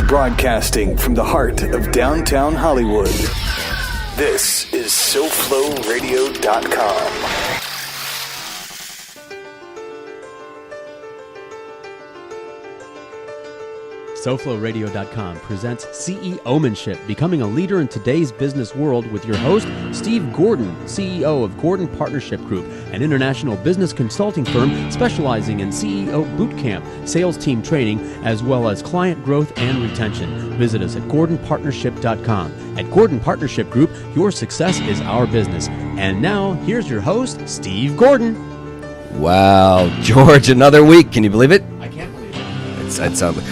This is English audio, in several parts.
Broadcasting from the heart of downtown Hollywood. This is SoFloRadio.com. SoFloRadio.com presents CEOmanship, becoming a leader in today's business world, with your host, Steve Gordon, CEO of Gordon Partnership Group, an international business consulting firm specializing in CEO bootcamp, sales team training, as well as client growth and retention. Visit us at GordonPartnership.com. At Gordon Partnership Group, your success is our business. And now, here's your host, Steve Gordon. Wow, George, another week. Can you believe it? I can't believe it.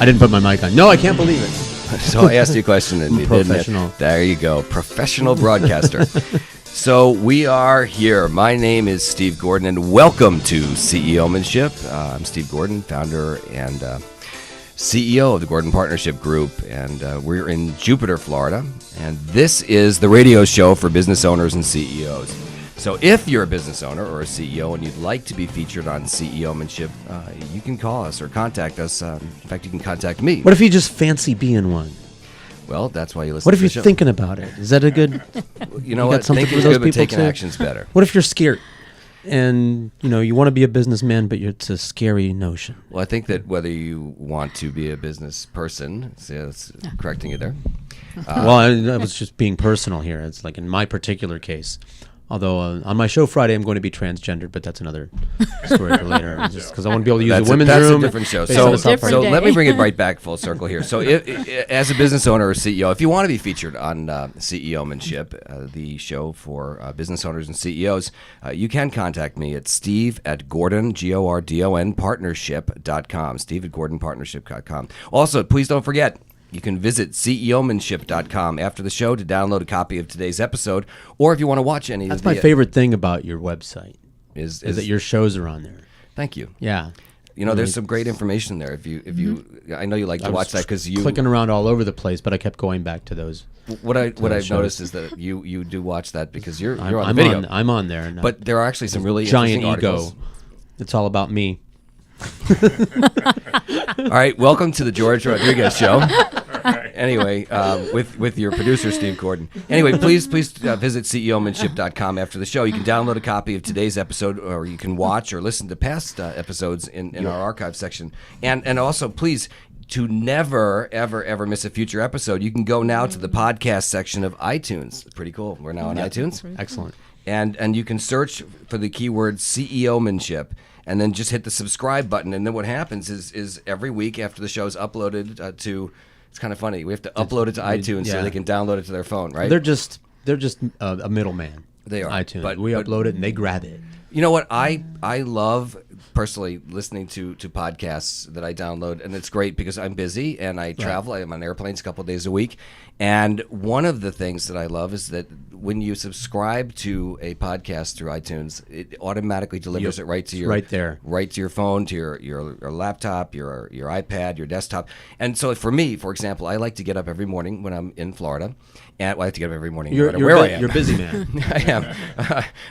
I didn't put my mic on. No, I can't believe it. So I asked you a question. And you professional. There you go. Professional broadcaster. So we are here. My name is Steve Gordon, and welcome to CEOmanship. I'm Steve Gordon, founder and CEO of the Gordon Partnership Group, and we're in Jupiter, Florida. And this is the radio show for business owners and CEOs. So if you're a business owner or a CEO and you'd like to be featured on CEOmanship, you can call us or contact us. In fact, you can contact me. What if you just fancy being one? Well, that's why you listen What to if the you're show. thinking about it? Is that a good... You know got what? something Thinking's for those good, but people taking too? action's better. What if you're scared and, you want to be a businessman, but it's a scary notion? Well, I think that whether you want to be a business person, that's correcting you there. Well, I was just being personal here. It's like in my particular case. Although on my show Friday, I'm going to be transgendered, but that's another story for later. Just because I want to be able to use the women's room. That's a different show. based on the South So Park. let me bring it right back full circle here. So as a business owner or CEO, if you want to be featured on CEOmanship, the show for business owners and CEOs, you can contact me at steve@Gordon, Gordon, partnership.com, steve@GordonPartnership.com. Also, please don't forget, you can visit CEOmanship.com after the show to download a copy of today's episode, or if you want to watch any That's of the... my favorite thing about your website, is that your shows are on there. Thank you. Yeah. There's some great information there. If you, I know you like to watch that because you clicking around all over the place, but I kept going back to those. What I've shows. noticed is that you do watch that because you're on the I'm video. I'm on there. And But there are actually some really giant interesting ego. articles. It's all about me. All right, welcome to the Jorge Rodriguez show. Anyway, with your producer, Steve Gordon. Anyway, please visit CEOmanship.com after the show. You can download a copy of today's episode, or you can watch or listen to past episodes in our archive section. And also, please, to never, ever, ever miss a future episode, you can go now to the podcast section of iTunes. Pretty cool. We're now on iTunes. Excellent. And you can search for the keyword CEOmanship, and then just hit the subscribe button. And then what happens is every week after the show is uploaded to... It's kind of funny. We have to upload it to iTunes so they can download it to their phone, right? They're just a middleman. They are. iTunes. But we upload it and they grab it. You know what? I love personally listening to podcasts that I download, and it's great because I'm busy and I travel. I'm on airplanes a couple of days a week. And one of the things that I love is that when you subscribe to a podcast through iTunes, it automatically delivers it right to your right to your phone, to your laptop, your iPad, your desktop. And so for me, for example, I like to get up every morning when I'm in Florida. And I like to get up every morning no matter where I am. You're a busy man. I am.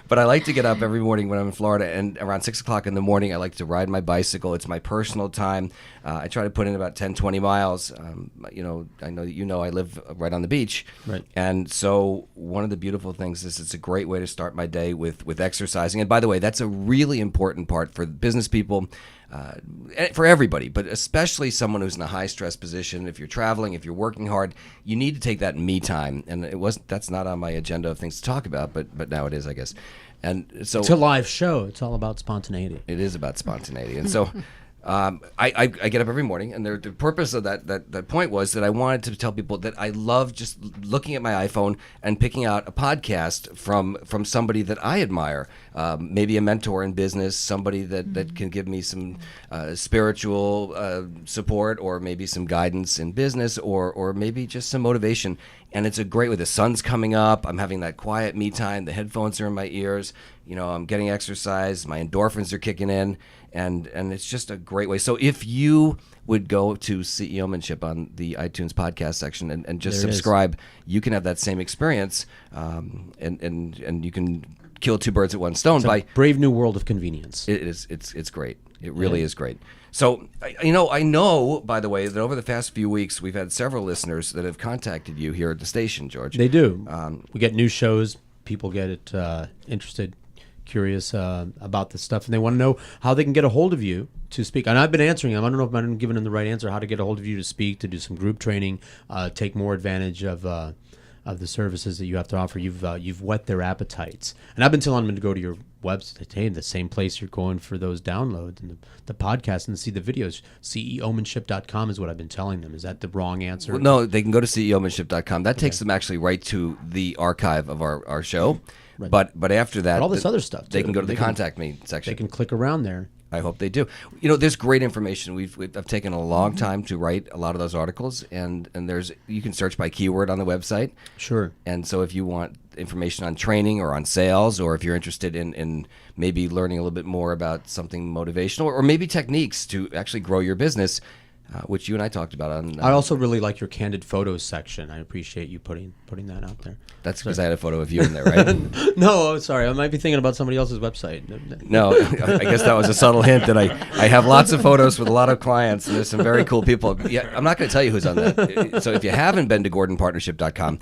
But I like to get up every morning when I'm in Florida, and around 6 o'clock in the morning, I like to ride my bicycle. It's my personal time. I try to put in about 10, 20 miles. I know that I live right on the beach. Right. And so one of the beautiful things is it's a great way to start my day with exercising. And by the way, that's a really important part for business people, for everybody, but especially someone who's in a high stress position. If you're traveling, if you're working hard, you need to take that me time. And that's not on my agenda of things to talk about, but now it is, I guess. And so it's a live show. It's all about spontaneity. It is about spontaneity. And so I get up every morning, and the purpose of that point was that I wanted to tell people that I love just looking at my iPhone and picking out a podcast from somebody that I admire, maybe a mentor in business, somebody that can give me some spiritual support, or maybe some guidance in business, or maybe just some motivation. And it's a great way. The sun's coming up. I'm having that quiet me time. The headphones are in my ears. I'm getting exercise. My endorphins are kicking in. And it's just a great way. So if you would go to CEOmanship on the iTunes podcast section and just subscribe, you can have that same experience. And you can kill two birds with one stone by brave new world of convenience. It is. It's great. It really is great. So, I know, by the way, that over the past few weeks, we've had several listeners that have contacted you here at the station, George. They do. We get new shows. People get interested, curious about this stuff, and they want to know how they can get a hold of you to speak. And I've been answering them. I don't know if I'm giving them the right answer, how to get a hold of you to speak, to do some group training, take more advantage of the services that you have to offer. You've whet their appetites. And I've been telling them to go to your website, hey, the same place you're going for those downloads and the podcast and to see the videos. CEOmanship.com is what I've been telling them. Is that the wrong answer? Well, no, they can go to CEOmanship.com. That takes them actually right to the archive of our show. Right. But after that, but all this other stuff, too. They can go to the Contact Me section. They can click around there. I hope they do. There's great information. I've taken a long time to write a lot of those articles, and you can search by keyword on the website. Sure. And so if you want information on training or on sales, or if you're interested in maybe learning a little bit more about something motivational, or maybe techniques to actually grow your business, which you and I talked about on. I also really like your candid photos section. I appreciate you putting that out there. That's because I had a photo of you in there, right? No, sorry. I might be thinking about somebody else's website. No, I guess that was a subtle hint that I have lots of photos with a lot of clients, and there's some very cool people. Yeah, I'm not going to tell you who's on that. So if you haven't been to GordonPartnership.com,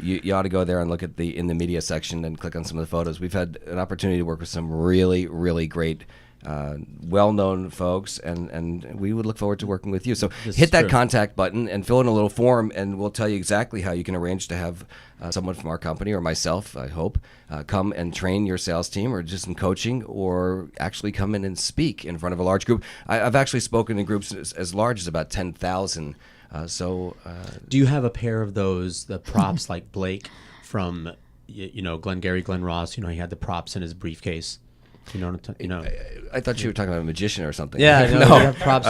you ought to go there and look at in the media section and click on some of the photos. We've had an opportunity to work with some really, really great well-known folks, and we would look forward to working with you. So hit that contact button and fill in a little form, and we'll tell you exactly how you can arrange to have someone from our company, or myself, I hope, come and train your sales team, or just some coaching, or actually come in and speak in front of a large group. I've actually spoken in groups as large as about 10,000. Do you have a pair of the props like Blake from Glengarry Glen Ross? He had the props in his briefcase. I thought you were talking about a magician or something. Yeah, no. You have props.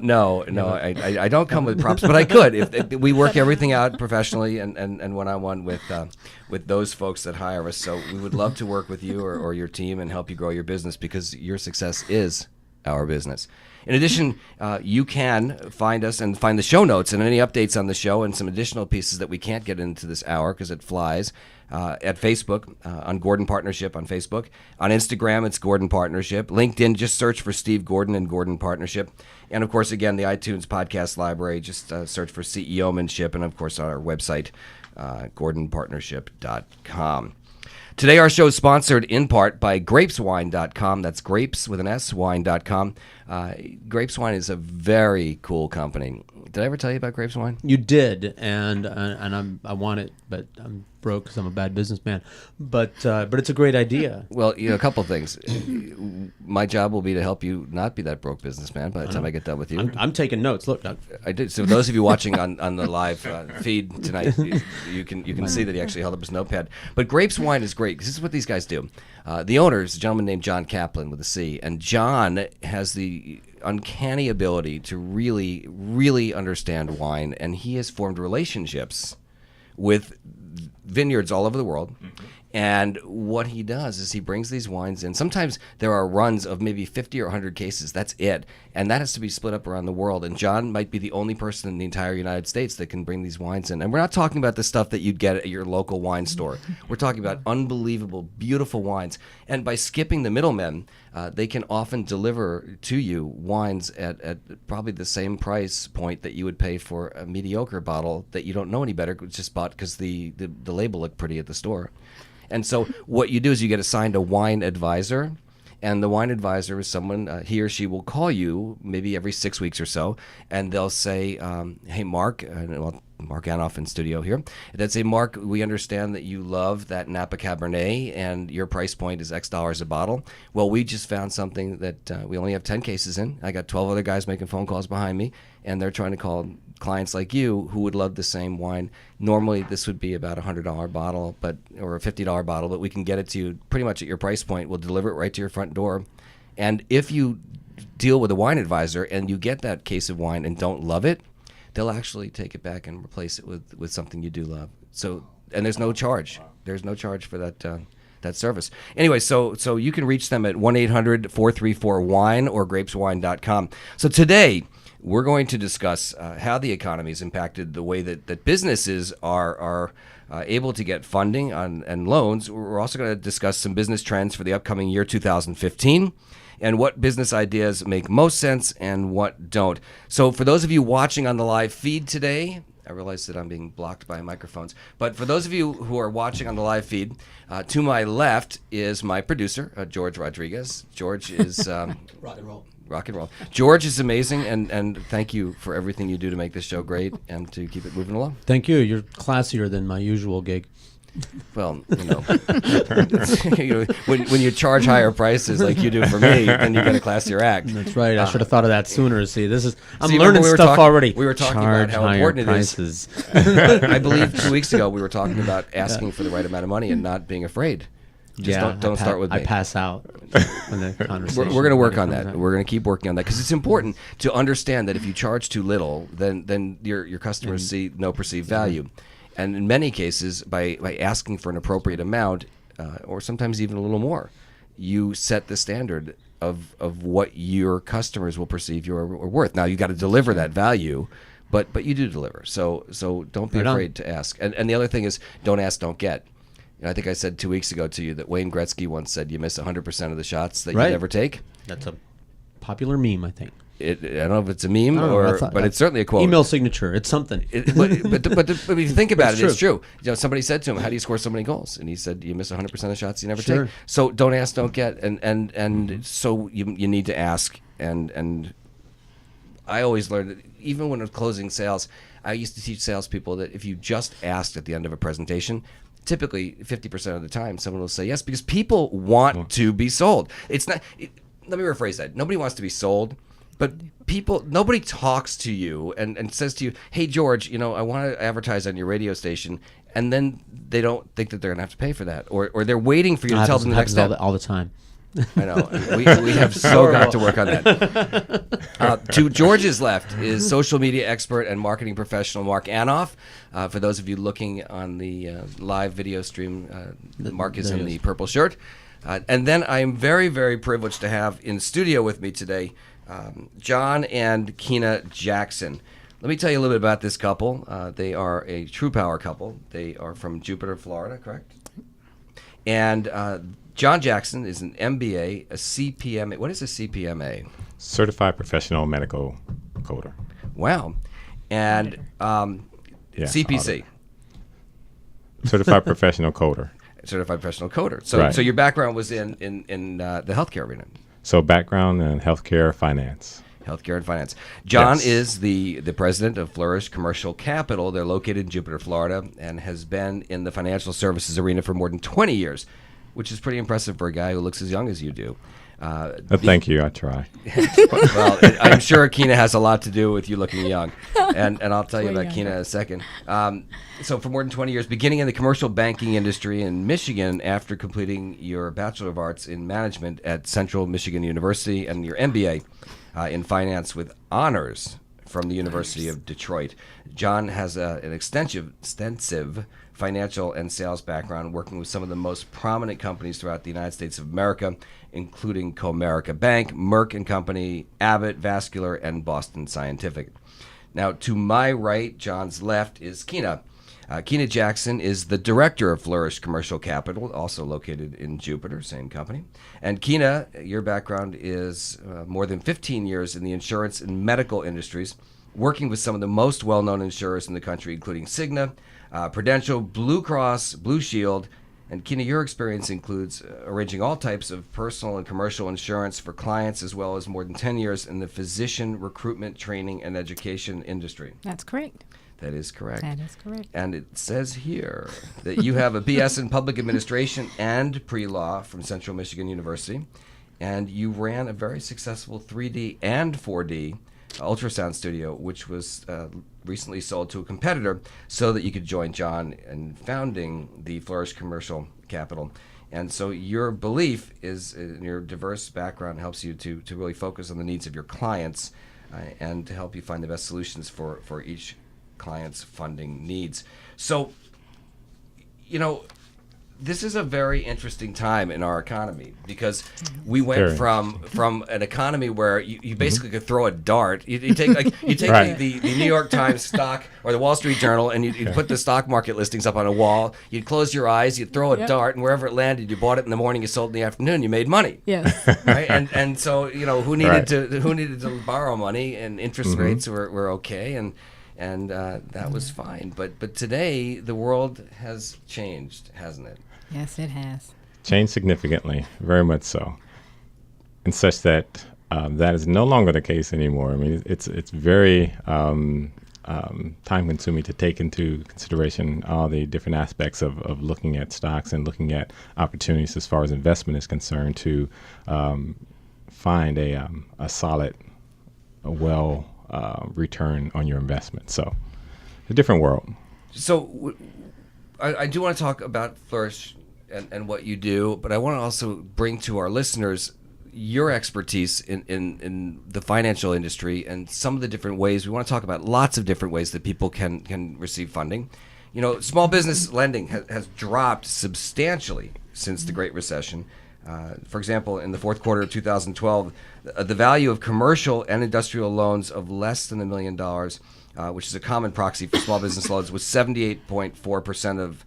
No, I don't come with props, but I could. If we work everything out professionally and one-on-one with those folks that hire us. So we would love to work with you or your team and help you grow your business, because your success is our business. In addition, you can find us and find the show notes and any updates on the show and some additional pieces that we can't get into this hour because it flies at Facebook, on Gordon Partnership on Facebook. On Instagram, it's Gordon Partnership. LinkedIn, just search for Steve Gordon and Gordon Partnership. And, of course, again, the iTunes podcast library, just search for CEOmanship. And, of course, on our website, GordonPartnership.com. Today, our show is sponsored in part by grapeswine.com. That's grapes with an S, wine.com. Grapes Wine is a very cool company. Did I ever tell you about Grapes Wine? You did, and I want it, but I'm broke because I'm a bad businessman. But it's a great idea. Well, a couple of things. My job will be to help you not be that broke businessman by the time I get done with you. I'm taking notes. Look, I did. So those of you watching on the live feed tonight, you can see that he actually held up his notepad. But Grapes Wine is great because this is what these guys do. The owner is a gentleman named John Kaplan with a C, and John has the uncanny ability to really, really understand wine, and he has formed relationships with vineyards all over the world. Mm-hmm. And what he does is he brings these wines in. Sometimes there are runs of maybe 50 or 100 cases. That's it. And that has to be split up around the world. And John might be the only person in the entire United States that can bring these wines in. And we're not talking about the stuff that you'd get at your local wine store. We're talking about unbelievable, beautiful wines. And by skipping the middlemen, they can often deliver to you wines at probably the same price point that you would pay for a mediocre bottle that you don't know any better, just bought because the label looked pretty at the store. And so what you do is you get assigned a wine advisor, and the wine advisor is someone, he or she will call you maybe every 6 weeks or so, and they'll say, hey, Mark, Mark Anoff in studio here, they'd say, Mark, we understand that you love that Napa Cabernet, and your price point is X dollars a bottle. Well, we just found something that we only have 10 cases in. I got 12 other guys making phone calls behind me, and they're trying to call clients like you who would love the same wine. Normally, this would be about a $100 bottle, or a $50 bottle, but we can get it to you pretty much at your price point. We'll deliver it right to your front door. And if you deal with a wine advisor and you get that case of wine and don't love it, they'll actually take it back and replace it with something you do love. So, and there's no charge. There's no charge for that service. Anyway, so you can reach them at 1-800-434-WINE or grapeswine.com. So today, we're going to discuss how the economy has impacted the way that businesses are able to get funding and loans. We're also going to discuss some business trends for the upcoming year 2015 and what business ideas make most sense and what don't. So for those of you watching on the live feed today, I realize that I'm being blocked by microphones, but for those of you who are watching on the live feed, to my left is my producer, Jorge Rodriguez. George is... Rock and roll. Rock and roll. George is amazing, and thank you for everything you do to make this show great and to keep it moving along. Thank you. You're classier than my usual gig. Well, when you charge higher prices like you do for me, then you get a classier act. That's right. I should have thought of that sooner. See, I'm See, learning stuff already. We were talking about how important prices. it is. I believe 2 weeks ago we were talking about asking for the right amount of money and not being afraid. Just don't start with me. I pass out when the conversation. We're going to work on that. We're going to keep working on that because it's important to understand that if you charge too little, then your customers see no perceived value. And in many cases, by asking for an appropriate amount, or sometimes even a little more, you set the standard of what your customers will perceive you are worth. Now, you've got to deliver that value, but you do deliver. So don't be afraid to ask. And the other thing is, don't ask, don't get. I think I said 2 weeks ago to you that Wayne Gretzky once said you miss 100% of the shots that you never take. That's a popular meme, I think. I don't know if it's a meme but it's certainly a quote. Email signature. It's something. But if you think about it's true. Somebody said to him, "How do you score so many goals?" And he said, "You miss 100% of the shots you never take." So don't ask, don't get, and so you need to ask. And I always learned that even when I was closing sales, I used to teach salespeople that if you just asked at the end of a presentation, typically 50% of the time someone will say yes because people want to be sold. It's not. Let me rephrase that. Nobody wants to be sold. But nobody talks to you and says to you, "Hey, George, I want to advertise on your radio station," and then they don't think that they're going to have to pay for that, or they're waiting for you to tell them the next step. All the time. I know. We have so got to work on that. To George's left is social media expert and marketing professional Mark Anoff. For those of you looking on the live video stream, Mark is in the purple shirt. And then I am very, very privileged to have in studio with me today John and Kina Jackson. Let me tell you a little bit about this couple. They are a true power couple. They are from Jupiter, Florida, correct? And John Jackson is an MBA, a CPMA. What is a CPMA? Certified Professional Medical Coder. Wow. And CPC. Certified Professional Coder. Certified Professional Coder. So your background was in the healthcare arena. So background in healthcare finance. Healthcare and finance. John is the president of Flourish Commercial Capital. They're located in Jupiter, Florida, and has been in the financial services arena for more than 20 years, which is pretty impressive for a guy who looks as young as you do. Thank you. I try. Well, I'm sure Kina has a lot to do with you looking young, and I'll tell you about Kina in a second. So for more than 20 years, beginning in the commercial banking industry in Michigan after completing your Bachelor of Arts in Management at Central Michigan University and your MBA in Finance with honors from the University of Detroit. John has an extensive financial and sales background working with some of the most prominent companies throughout the United States of America, including Comerica Bank, Merck & Company, Abbott Vascular, and Boston Scientific. Now, to my right, John's left, is Kina. Kina Jackson is the director of Flourish Commercial Capital, also located in Jupiter, same company. And Kina, your background is more than 15 years in the insurance and medical industries, working with some of the most well-known insurers in the country, including Cigna, Prudential, Blue Cross, Blue Shield. And Kina, your experience includes arranging all types of personal and commercial insurance for clients, as well as more than 10 years in the physician recruitment, training, and education industry. That's correct. That is correct. That is correct. And it says here that you have a BS in Public Administration and Pre-Law from Central Michigan University, and you ran a very successful 3D and 4D ultrasound studio, which was recently sold to a competitor so that you could join John in founding the Flourish Commercial Capital. And so your belief is, your diverse background helps you to really focus on the needs of your clients and to help you find the best solutions for each client's funding needs. So, this is a very interesting time in our economy because we went from an economy where you basically could throw a dart. You take Right. the New York Times stock or the Wall Street Journal and you put the stock market listings up on a wall. You'd close your eyes, you'd throw a dart, and wherever it landed, you bought it in the morning, you sold in the afternoon, you made money. Yes. Right? And so who needed to borrow money, and interest rates were okay, and that was fine. But today the world has changed, hasn't it? Yes, it has. Changed significantly, very much so, and such that that is no longer the case anymore. I mean, it's very time-consuming to take into consideration all the different aspects of looking at stocks and looking at opportunities as far as investment is concerned to find a solid, well return on your investment. So, a different world. So, I do want to talk about Flourish and what you do, but I want to also bring to our listeners your expertise in the financial industry and some of the different ways. We want to talk about lots of different ways that people can receive funding. Small business lending has dropped substantially since the Great Recession. For example, in the fourth quarter of 2012, the value of commercial and industrial loans of less than $1 million, which is a common proxy for small business loans, was 78.4% of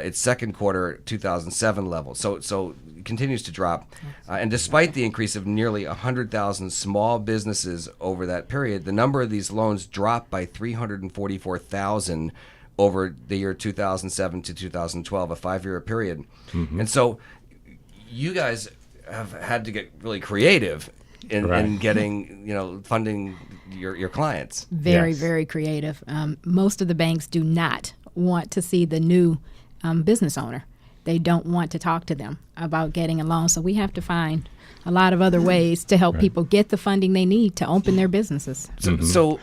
its second quarter 2007 level. So it continues to drop. And despite the increase of nearly 100,000 small businesses over that period, the number of these loans dropped by 344,000 over the year 2007 to 2012, a 5-year period. And so you guys have had to get really creative in getting, funding your clients. Very, Yes. very creative. Most of the banks do not want to see the new business owner. They don't want to talk to them about getting a loan. So we have to find a lot of other ways to help people get the funding they need to open their businesses. So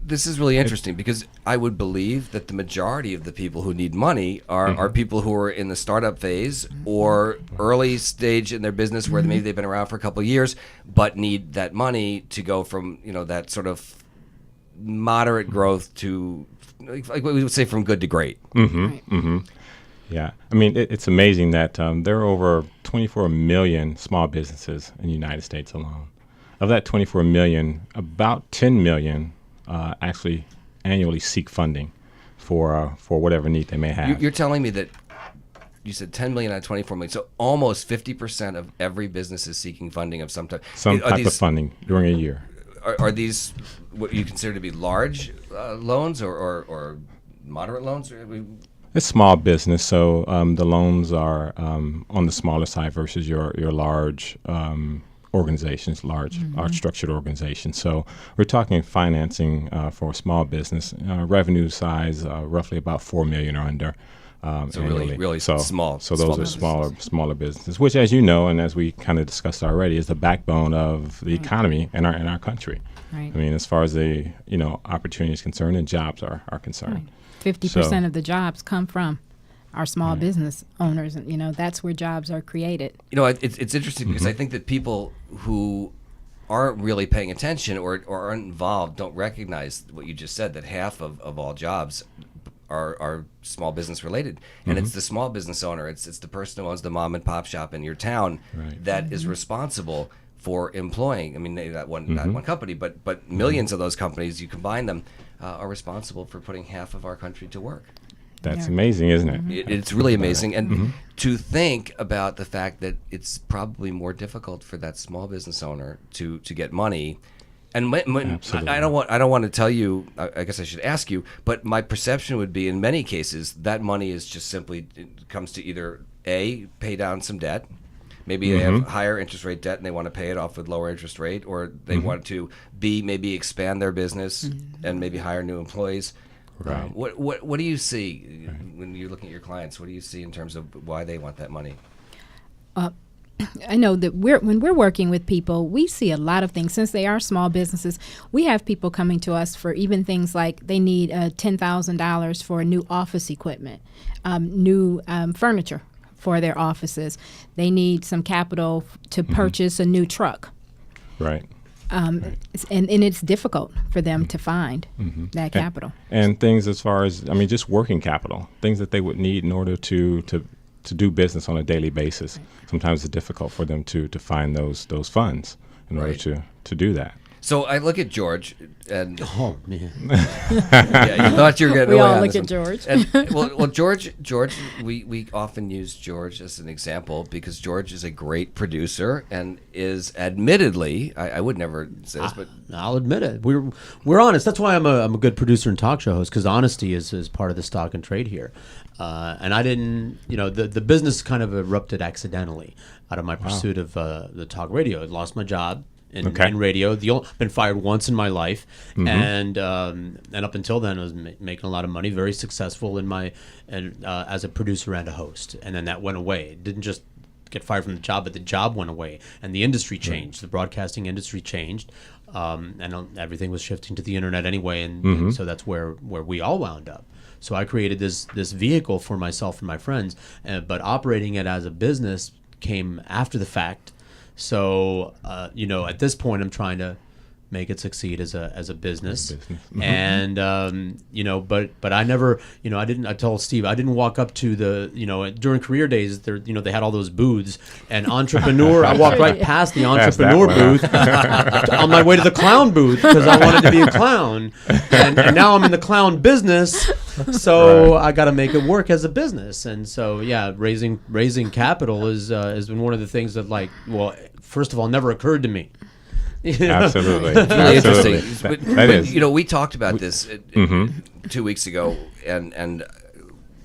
this is really interesting because I would believe that the majority of the people who need money are people who are in the startup phase or early stage in their business where maybe they've been around for a couple of years but need that money to go from that sort of moderate growth to like what we would say from good to great. Yeah, I mean, it's amazing that there are over 24 million small businesses in the United States alone. Of that 24 million, about 10 million actually annually seek funding for whatever need they may have. You're telling me that you said 10 million out of 24 million, so almost 50% of every business is seeking funding of some type. Some type of funding during a year. Are these what you consider to be large loans or moderate loans? It's small business, so the loans are on the smaller side versus your large organizations, large structured organizations. So we're talking financing for a small business, revenue size roughly about $4 million or under. So really small. So those are smaller businesses, which, as you know, and as we kind of discussed already, is the backbone of the economy in our country. Right. I mean, as far as the opportunity is concerned and jobs are concerned. 50% of the jobs come from our small business owners, and that's where jobs are created. It's interesting because I think that people who aren't really paying attention or aren't involved don't recognize what you just said, that half of all jobs are small business related, and it's the small business owner, it's the person who owns the mom and pop shop in your town that is responsible for employing. I mean, not one company, but millions of those companies, you combine them, are responsible for putting half of our country to work. That's amazing, isn't it? It's really amazing. And to think about the fact that it's probably more difficult for that small business owner to get money. And I don't want to tell you, I guess I should ask you, but my perception would be in many cases that money is just simply, it comes to either A, pay down some debt. Maybe they have higher interest rate debt and they want to pay it off with lower interest rate, or they want to B, maybe expand their business and maybe hire new employees. Right. What do you see when you're looking at your clients? What do you see in terms of why they want that money? I know that when we're working with people, we see a lot of things. Since they are small businesses, we have people coming to us for even things like they need $10,000 for new office equipment, new furniture for their offices. They need some capital to purchase a new truck. Right. And it's difficult for them to find that capital. And things as far as, just working capital, things that they would need in order to to do business on a daily basis. Sometimes it's difficult for them to find those funds in order to do that. So I look at George, and Oh man. yeah, you thought you were getting We away all on look this at one. George. And, well, George, we often use George as an example because George is a great producer and is admittedly, I would never say this, but I'll admit it. We're honest. That's why I'm a good producer and talk show host, because honesty is part of the stock and trade here. And I didn't, the business kind of erupted accidentally out of my pursuit of the talk radio. I lost my job in radio. I've been fired once in my life, and up until then, I was making a lot of money, very successful as a producer and a host. And then that went away. It didn't just get fired from the job, but the job went away, and the industry changed. The broadcasting industry changed, and everything was shifting to the internet anyway, and so that's where we all wound up. So I created this vehicle for myself and my friends, but operating it as a business came after the fact. So at this point, I'm trying to make it succeed as a business. And but I never, I told Steve, I didn't walk up to the, during career days there, they had all those booths, and entrepreneur, I walked right past the entrepreneur booth on my way to the clown booth because I wanted to be a clown, and now I'm in the clown business, so I got to make it work as a business. And so raising capital has been one of the things that, first of all, never occurred to me. Absolutely. It's really Absolutely. interesting. That is. We talked about this 2 weeks ago, and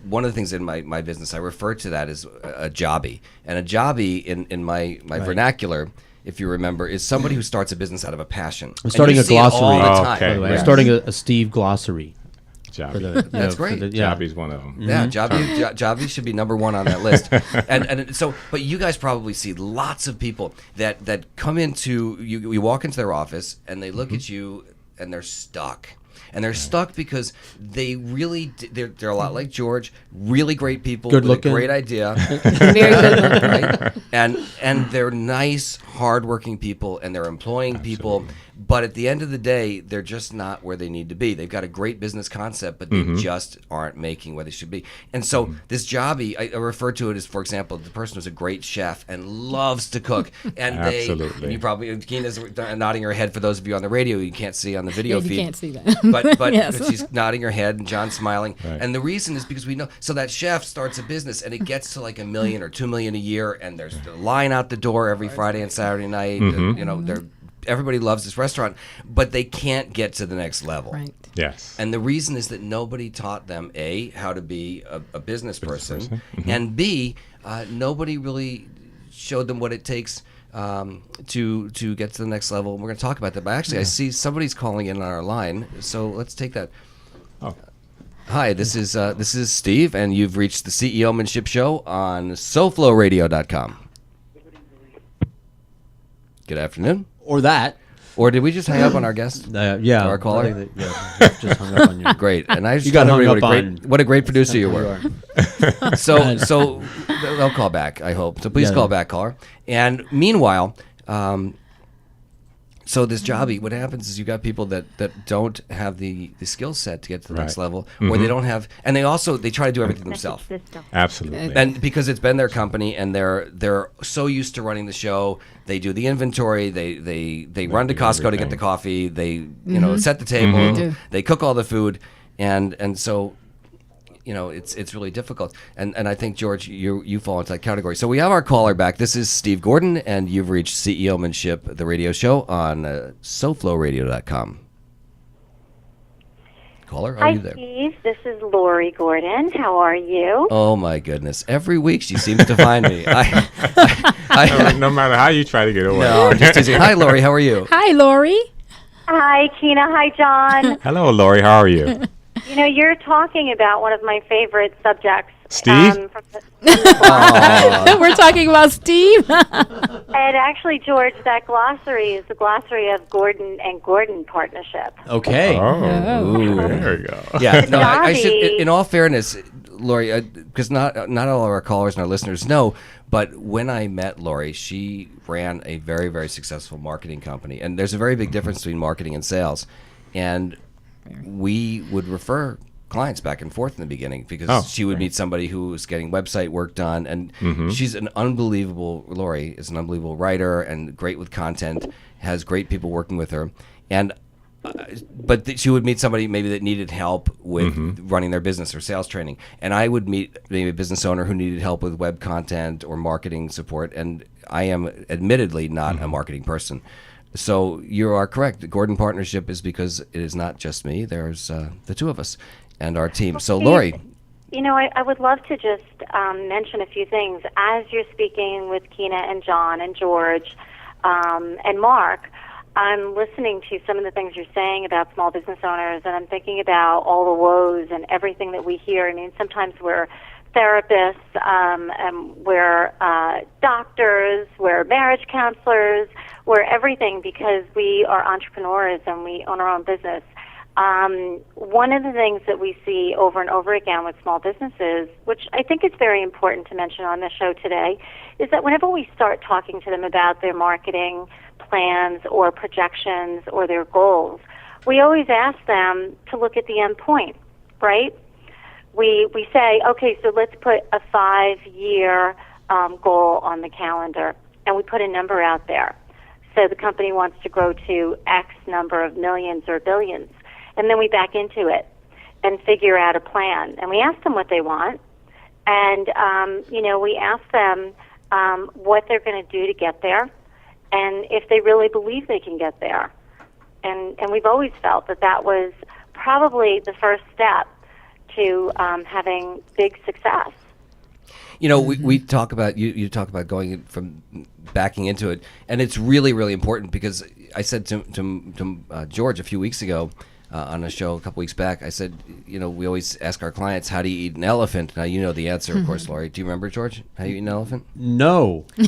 one of the things in my business, I refer to that as a jobby. And a jobby in my vernacular, if you remember, is somebody who starts a business out of a passion. I'm starting a glossary. All the Oh, time. okay. I'm starting a Steve glossary. Jobby. That's great. Jobby's one of them. Yeah, Jobby should be number one on that list. and so, but you guys probably see lots of people that come into you walk into their office and they look at you and they're stuck. And they're stuck because they really they're a lot like George, really great people, Good with looking. a great idea. Very good looking. Right? And they're nice, hardworking people, and they're employing people. But at the end of the day, they're just not where they need to be. They've got a great business concept, but they just aren't making where they should be. And so this jobby, I refer to it as, for example, the person who's a great chef and loves to cook. And Absolutely. and you probably, Kina's nodding her head for those of you on the radio. You can't see on the video feed. You can't see that. But Yes. she's nodding her head and John's smiling. Right. And the reason is because we know. So that chef starts a business and it gets to like $1 million or $2 million a year, and there's a line out the door every Friday and Saturday night. Everybody loves this restaurant, but they can't get to the next level. Right. Yes. And the reason is that nobody taught them, A, how to be a business person, and B, nobody really showed them what it takes to get to the next level. And we're going to talk about that. But actually, I see somebody's calling in on our line, so let's take that. Oh. Hi, this is Steve, and you've reached the CEOmanship Show on SoFloRadio.com. Good afternoon. Or that. Or did we just hang up on our guest? Yeah. Our caller? I think that, just hung up on you. Great. And I just You got told hung everybody up what a great producer you You were. are. So they'll call back, I hope. So please Yeah. call back, caller. And meanwhile, so this jobby, what happens is you got people that don't have the skill set to get to the next Right. level, or they don't have, and they try to do everything themselves. Absolutely. And because it's been their company and they're so used to running the show, they do the inventory, they run to Costco to get everything. the coffee, they set the table, they cook all the food, and so it's really difficult. And I think, George, you fall into that category. So we have our caller back. This is Steve Gordon, and you've reached CEOmanship, the radio show on SoFloRadio.com. Caller, are Hi, you there? Steve. This is Lori Gordon. How are you? Oh my goodness! Every week she seems to find me. I No matter how you try to get away. no, I'm just teasing. Hi, Lori. How are you? Hi, Lori. Hi, Kina. Hi, John. Hello, Lori. How are you? You're talking about one of my favorite subjects. Steve? We're talking about Steve. And actually, George, that glossary is the glossary of Gordon and Gordon partnership. Okay. Oh, Ooh. there we go. Yeah. No, I should. Jobby. In all fairness, Lori, because not all of our callers and our listeners know, but when I met Lori, she ran a very, very successful marketing company, and there's a very big difference between marketing and sales, and we would refer clients back and forth in the beginning because she would meet somebody who was getting website work done, and she's an unbelievable, Lori is an unbelievable writer and great with content, has great people working with her, and but she would meet somebody maybe that needed help with running their business or sales training, and I would meet maybe a business owner who needed help with web content or marketing support, and I am admittedly not a marketing person. So you are correct. The Gordon Partnership is because it is not just me. There's the two of us and our team. So, Lori. You know, I would love to just mention a few things. As you're speaking with Kina and John and George and Mark, I'm listening to some of the things you're saying about small business owners, and I'm thinking about all the woes and everything that we hear. I mean, sometimes we're therapists, we're doctors, we're marriage counselors, we're everything because we are entrepreneurs and we own our own business. One of the things that we see over and over again with small businesses, which I think is very important to mention on the show today, is that whenever we start talking to them about their marketing plans or projections or their goals, we always ask them to look at the end point, right? We say, okay, so let's put a 5-year goal on the calendar, and we put a number out there. So the company wants to grow to X number of millions or billions. And then we back into it and figure out a plan. And we ask them what they want. And, we ask them what they're going to do to get there and if they really believe they can get there. And we've always felt that that was probably the first step to having big success. You know, we talk about, you talk about going from backing into it. And it's really, really important because I said to George a few weeks ago, on a show a couple weeks back, I said, we always ask our clients, how do you eat an elephant? Now, you know the answer, of course, Lori. Do you remember, George, how you eat an elephant? No. Are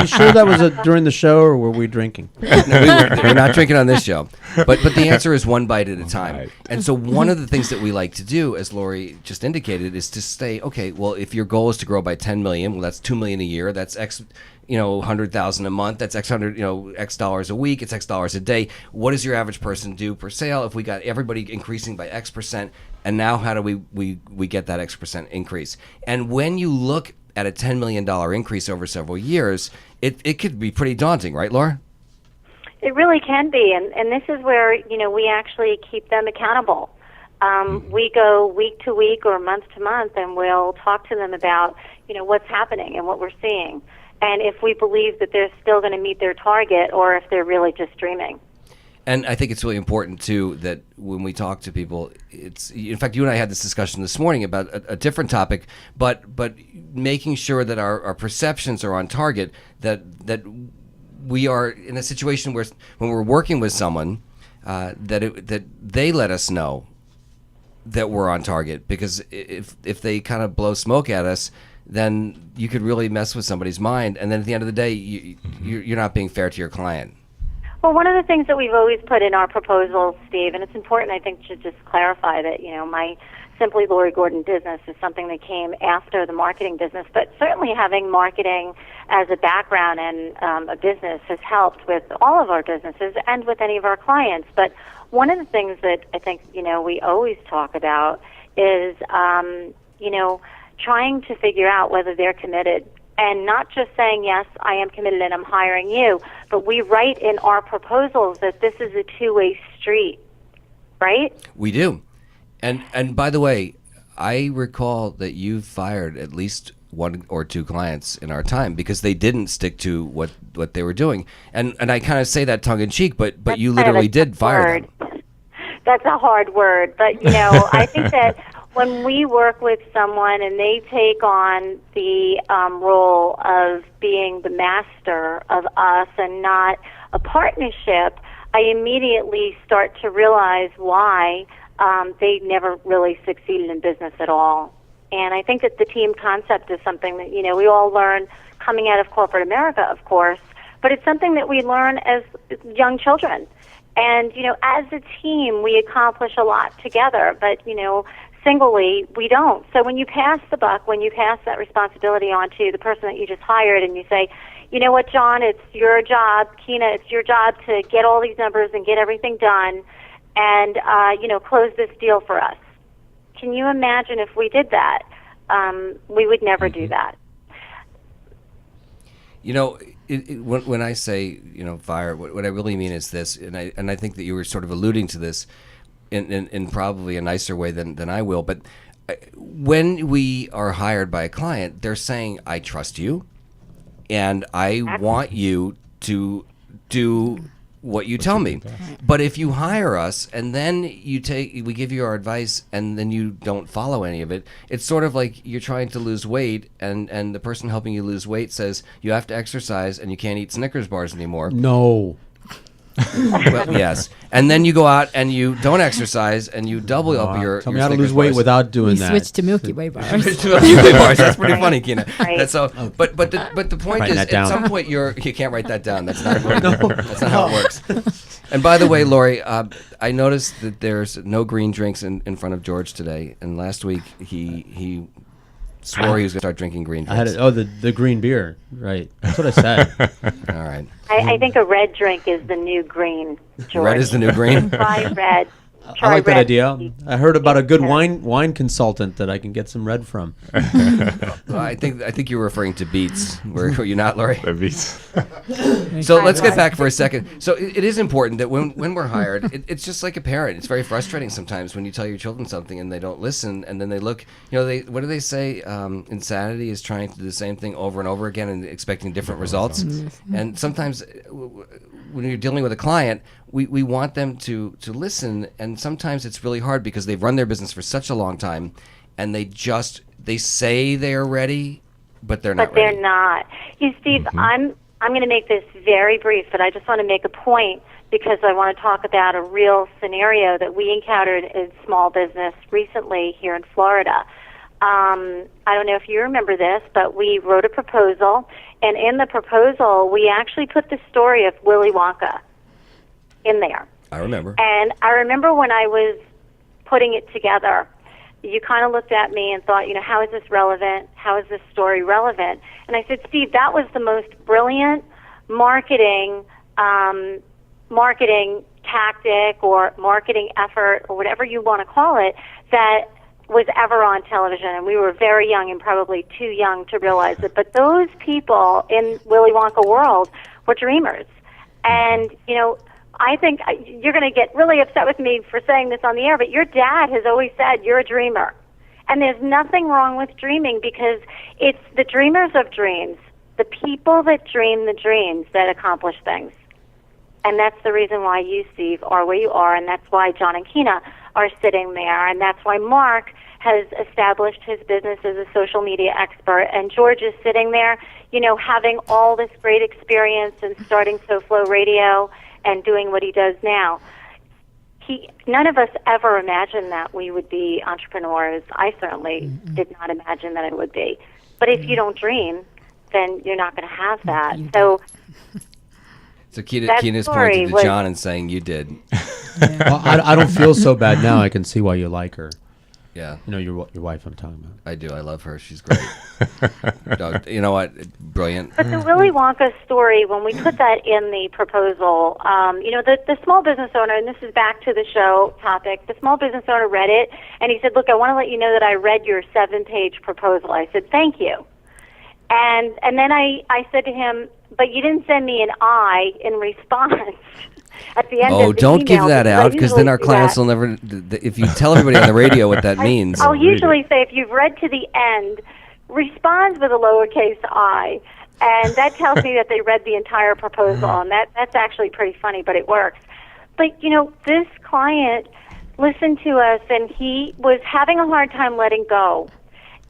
you sure that was during the show, or were we drinking? No, we're not drinking on this show. But the answer is one bite at a time. Right. And so one of the things that we like to do, as Lori just indicated, is to say, okay, well, if your goal is to grow by 10 million, well, that's 2 million a year. That's X, 100,000 a month. That's X hundred, X dollars a week. It's X dollars a day. What does your average person do per sale? If we got everybody increasing by X percent, and now how do we get that X percent increase? And when you look at a $10 million increase over several years, it could be pretty daunting, right, Laura? It really can be, and this is where we actually keep them accountable. We go week to week or month to month, and we'll talk to them about what's happening and what we're seeing, and if we believe that they're still going to meet their target or if they're really just dreaming. And I think it's really important, too, that when we talk to people, in fact, you and I had this discussion this morning about a different topic, but making sure that our perceptions are on target, that we are in a situation where when we're working with someone, that they let us know that we're on target, because if they kind of blow smoke at us, then you could really mess with somebody's mind, and then at the end of the day, you're not being fair to your client. Well, one of the things that we've always put in our proposals, Steve, and it's important, I think, to just clarify that, my Simply Lori Gordon business is something that came after the marketing business, but certainly having marketing as a background and a business has helped with all of our businesses and with any of our clients. But one of the things that I think, we always talk about is, trying to figure out whether they're committed. And not just saying, yes, I am committed and I'm hiring you, but we write in our proposals that this is a two-way street, right? We do. And by the way, I recall that you fired at least one or two clients in our time because they didn't stick to what they were doing. And I kind of say that tongue-in-cheek, but you literally did fire them. That's a hard word, but, I think that when we work with someone and they take on the role of being the master of us and not a partnership, I immediately start to realize why they never really succeeded in business at all. And I think that the team concept is something that, we all learn coming out of corporate America, of course, but it's something that we learn as young children. And, as a team, we accomplish a lot together, but, singly, we don't. So when you pass the buck, when you pass that responsibility on to the person that you just hired and you say, you know what, John, it's your job, Kina, it's your job to get all these numbers and get everything done and, close this deal for us. Can you imagine if we did that? We would never do that. You know, when I say, fire, what I really mean is this, and I think that you were sort of alluding to this in probably a nicer way than I will, but when we are hired by a client, they're saying, I trust you, and I want you to do what you tell me. But if you hire us and then we give you our advice and then you don't follow any of it, it's sort of like you're trying to lose weight and the person helping you lose weight says you have to exercise and you can't eat Snickers bars anymore. No. Well, yes. And then you go out and you don't exercise and you double up your Tell me your how to Snickers lose weight bars. without doing We that. switched to Milky Way bars. That's pretty funny, Kina. Right. And so, but the point Writing is, that down. at some point you can't write that down. That's not that's not how it works. And by the way, Lori, I noticed that there's no green drinks in front of George today. And last week he swore he was going to start drinking green I had drinks. the green beer. Right. That's what I said. All right. I think a red drink is the new green, George. Red is the new green. Try red. I like that red. idea. I heard about a good wine consultant that I can get some red from. Well, I think you're referring to Beats. Were you not, Lori? The beats. So let's get back for a second. So it is important that when we're hired, it's just like a parent. It's very frustrating sometimes when you tell your children something and they don't listen, and then they look. What do they say? Insanity is trying to do the same thing over and over again and expecting different results. And sometimes when you're dealing with a client, we want them to listen, and sometimes it's really hard because they've run their business for such a long time, and they say they're ready, but they're not ready. But they're not. Steve, I'm going to make this very brief, but I just want to make a point because I want to talk about a real scenario that we encountered in small business recently here in Florida. I don't know if you remember this, but we wrote a proposal, and in the proposal, we actually put the story of Willy Wonka in there. I remember. And I remember when I was putting it together, you kind of looked at me and thought, how is this relevant? How is this story relevant? And I said, Steve, that was the most brilliant marketing tactic or marketing effort or whatever you want to call it that was ever on television. And we were very young and probably too young to realize it. But those people in Willy Wonka world were dreamers. And, I think you're going to get really upset with me for saying this on the air, but your dad has always said you're a dreamer. And there's nothing wrong with dreaming because it's the dreamers of dreams, the people that dream the dreams that accomplish things. And that's the reason why you, Steve, are where you are, and that's why John and Kina are sitting there, and that's why Mark has established his business as a social media expert, and George is sitting there, having all this great experience and starting SoFlo Radio and doing what he does now. None of us ever imagined that we would be entrepreneurs. I certainly did not imagine that it would be. But if you don't dream, then you're not going to have that. So Kina's pointing to John and saying you did. Well, I don't feel so bad now. I can see why you like her. Yeah. Your wife I'm talking about. I do. I love her. She's great. No, you know what? Brilliant. But the Willy Wonka story, when we put that in the proposal, the small business owner, and this is back to the show topic, the small business owner read it, and he said, look, I want to let you know that I read your 7-page proposal. I said, thank you. And then I said to him, but you didn't send me an I in response. At the end of the don't give email, that out because then our usually do clients that. will never. If you tell everybody on the radio what that means, I'll usually say if you've read to the end, respond with a lowercase I, and that tells me that they read the entire proposal, and that's actually pretty funny, but it works. But this client listened to us, and he was having a hard time letting go,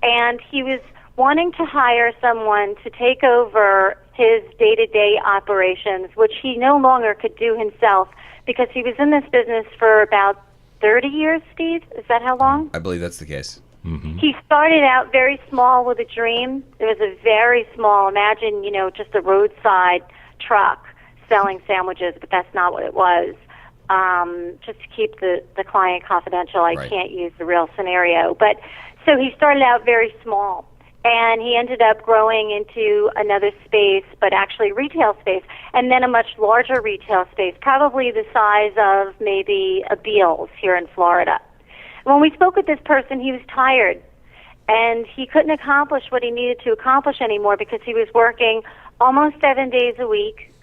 and he was wanting to hire someone to take over his day-to-day operations, which he no longer could do himself because he was in this business for about 30 years, Steve? Is that how long? I believe that's the case. Mm-hmm. He started out very small with a dream. It was a very small, imagine, just a roadside truck selling sandwiches, but that's not what it was. Just to keep the client confidential, I can't use the real scenario. But so he started out very small. And he ended up growing into another space, but actually retail space, and then a much larger retail space, probably the size of maybe a Beal's here in Florida. When we spoke with this person, he was tired, and he couldn't accomplish what he needed to accomplish anymore because he was working almost 7 days a week.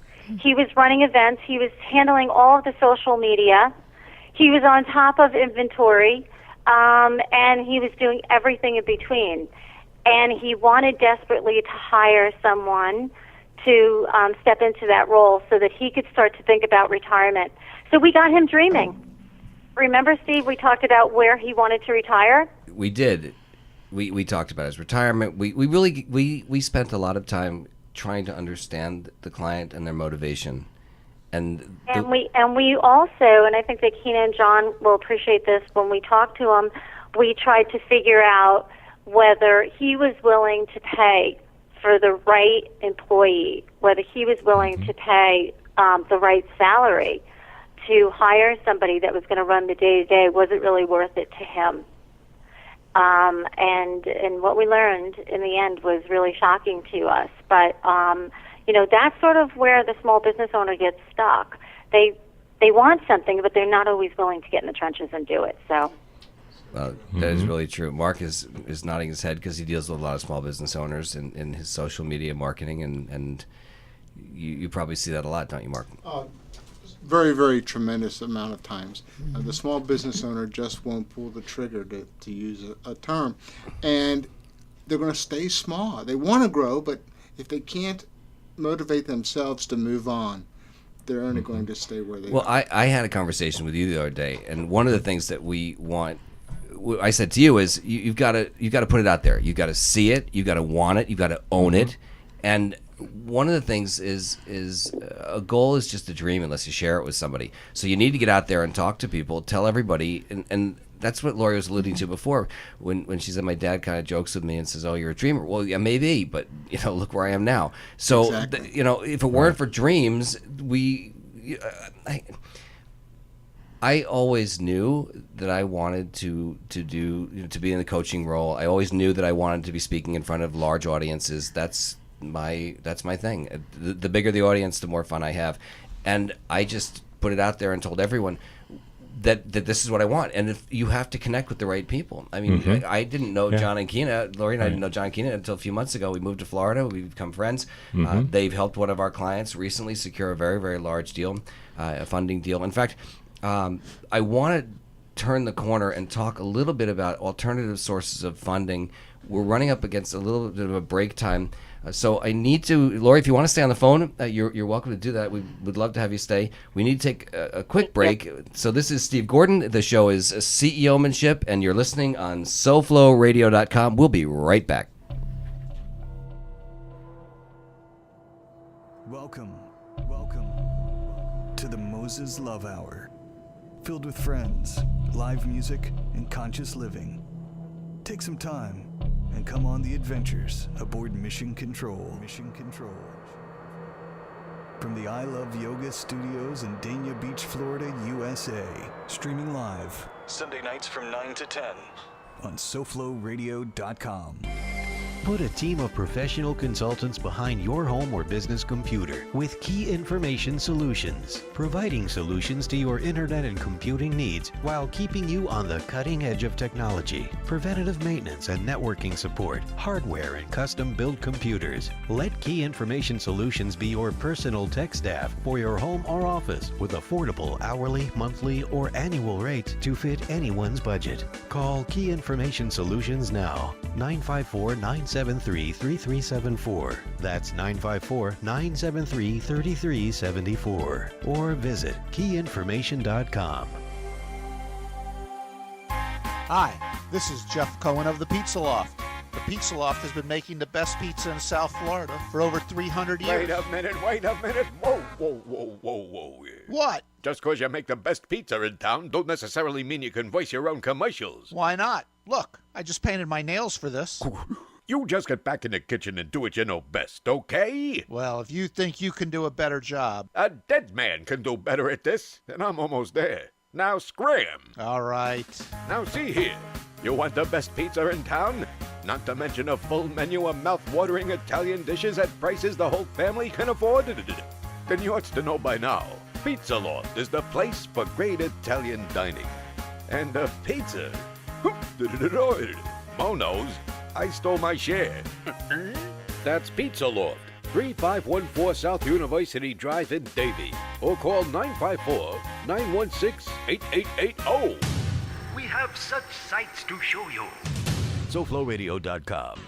He was running events. He was handling all of the social media. He was on top of inventory, and he was doing everything in between. And he wanted desperately to hire someone to step into that role so that he could start to think about retirement. So we got him dreaming. Remember, Steve, we talked about where he wanted to retire? We did. We talked about his retirement. We spent a lot of time trying to understand the client and their motivation. And we also, and I think that Kina and John will appreciate this, when we talked to him, we tried to figure out whether he was willing to pay for the right employee, whether he was willing to pay the right salary to hire somebody that was going to run the day-to-day. Was it really worth it to him? And what we learned in the end was really shocking to us. But, that's sort of where the small business owner gets stuck. They want something, but they're not always willing to get in the trenches and do it. So. Well, that is really true. Mark is nodding his head because he deals with a lot of small business owners in his social media marketing, and you probably see that a lot, don't you, Mark? Very, very tremendous amount of times. The small business owner just won't pull the trigger, to use a term, and they're going to stay small. They want to grow, but if they can't motivate themselves to move on, they're only going to stay where they are. Well, I had a conversation with you the other day, and one of the things that we want, I said to you, is you've got to put it out there. You've got to see it. You've got to want it. You've got to own it. And one of the things is a goal is just a dream unless you share it with somebody. So you need to get out there and talk to people, tell everybody, and that's what Lori was alluding to before when she said my dad kind of jokes with me and says, "Oh, you're a dreamer." Well, yeah, maybe, but look where I am now. So Exactly. If it weren't for dreams, I always knew that I wanted to be in the coaching role. I always knew that I wanted to be speaking in front of large audiences. That's my thing. The bigger the audience, the more fun I have. And I just put it out there and told everyone that this is what I want. And if you have to connect with the right people. I mean, I didn't know John and Kina. Lori and I didn't know John and Kina until a few months ago. We moved to Florida. We've become friends. They've helped one of our clients recently secure a very, very large deal, a funding deal. In fact, I want to turn the corner and talk a little bit about alternative sources of funding. We're running up against a little bit of a break time. So I need to, Lori, if you want to stay on the phone, you're welcome to do that. We would love to have you stay. We need to take a quick break. So this is Steve Gordon. The show is CEOmanship, and you're listening on SoFloRadio.com. We'll be right back. Welcome to the Moses Love Hour, filled with friends, live music, and conscious living. Take some time and come on the adventures aboard Mission Control. From the I Love Yoga studios in Dania Beach, Florida, USA. Streaming live Sunday nights from 9 to 10 on SoFloRadio.com. Put a team of professional consultants behind your home or business computer with Key Information Solutions, providing solutions to your internet and computing needs while keeping you on the cutting edge of technology. Preventative maintenance and networking support, hardware and custom-built computers. Let Key Information Solutions be your personal tech staff for your home or office with affordable hourly, monthly, or annual rates to fit anyone's budget. Call Key Information Solutions now, 954-973-3374. That's 954-973-3374. Or visit keyinformation.com. Hi, this is Jeff Cohen of the Pizza Loft. The Pizza Loft has been making the best pizza in South Florida for over 300 years. Wait a minute. Whoa. What? Just because you make the best pizza in town don't necessarily mean you can voice your own commercials. Why not? Look, I just painted my nails for this. You just get back in the kitchen and do what you know best, okay? Well, if you think you can do a better job. A dead man can do better at this, and I'm almost there. Now scram. All right. Now see here. You want the best pizza in town? Not to mention a full menu of mouth-watering Italian dishes at prices the whole family can afford? Then you ought to know by now. Pizza Loft is the place for great Italian dining. And a pizza Mo knows. I stole my share. That's Pizza Loft, 3514 South University Drive in Davie. Or call 954-916-8880. We have such sights to show you. SoFloRadio.com.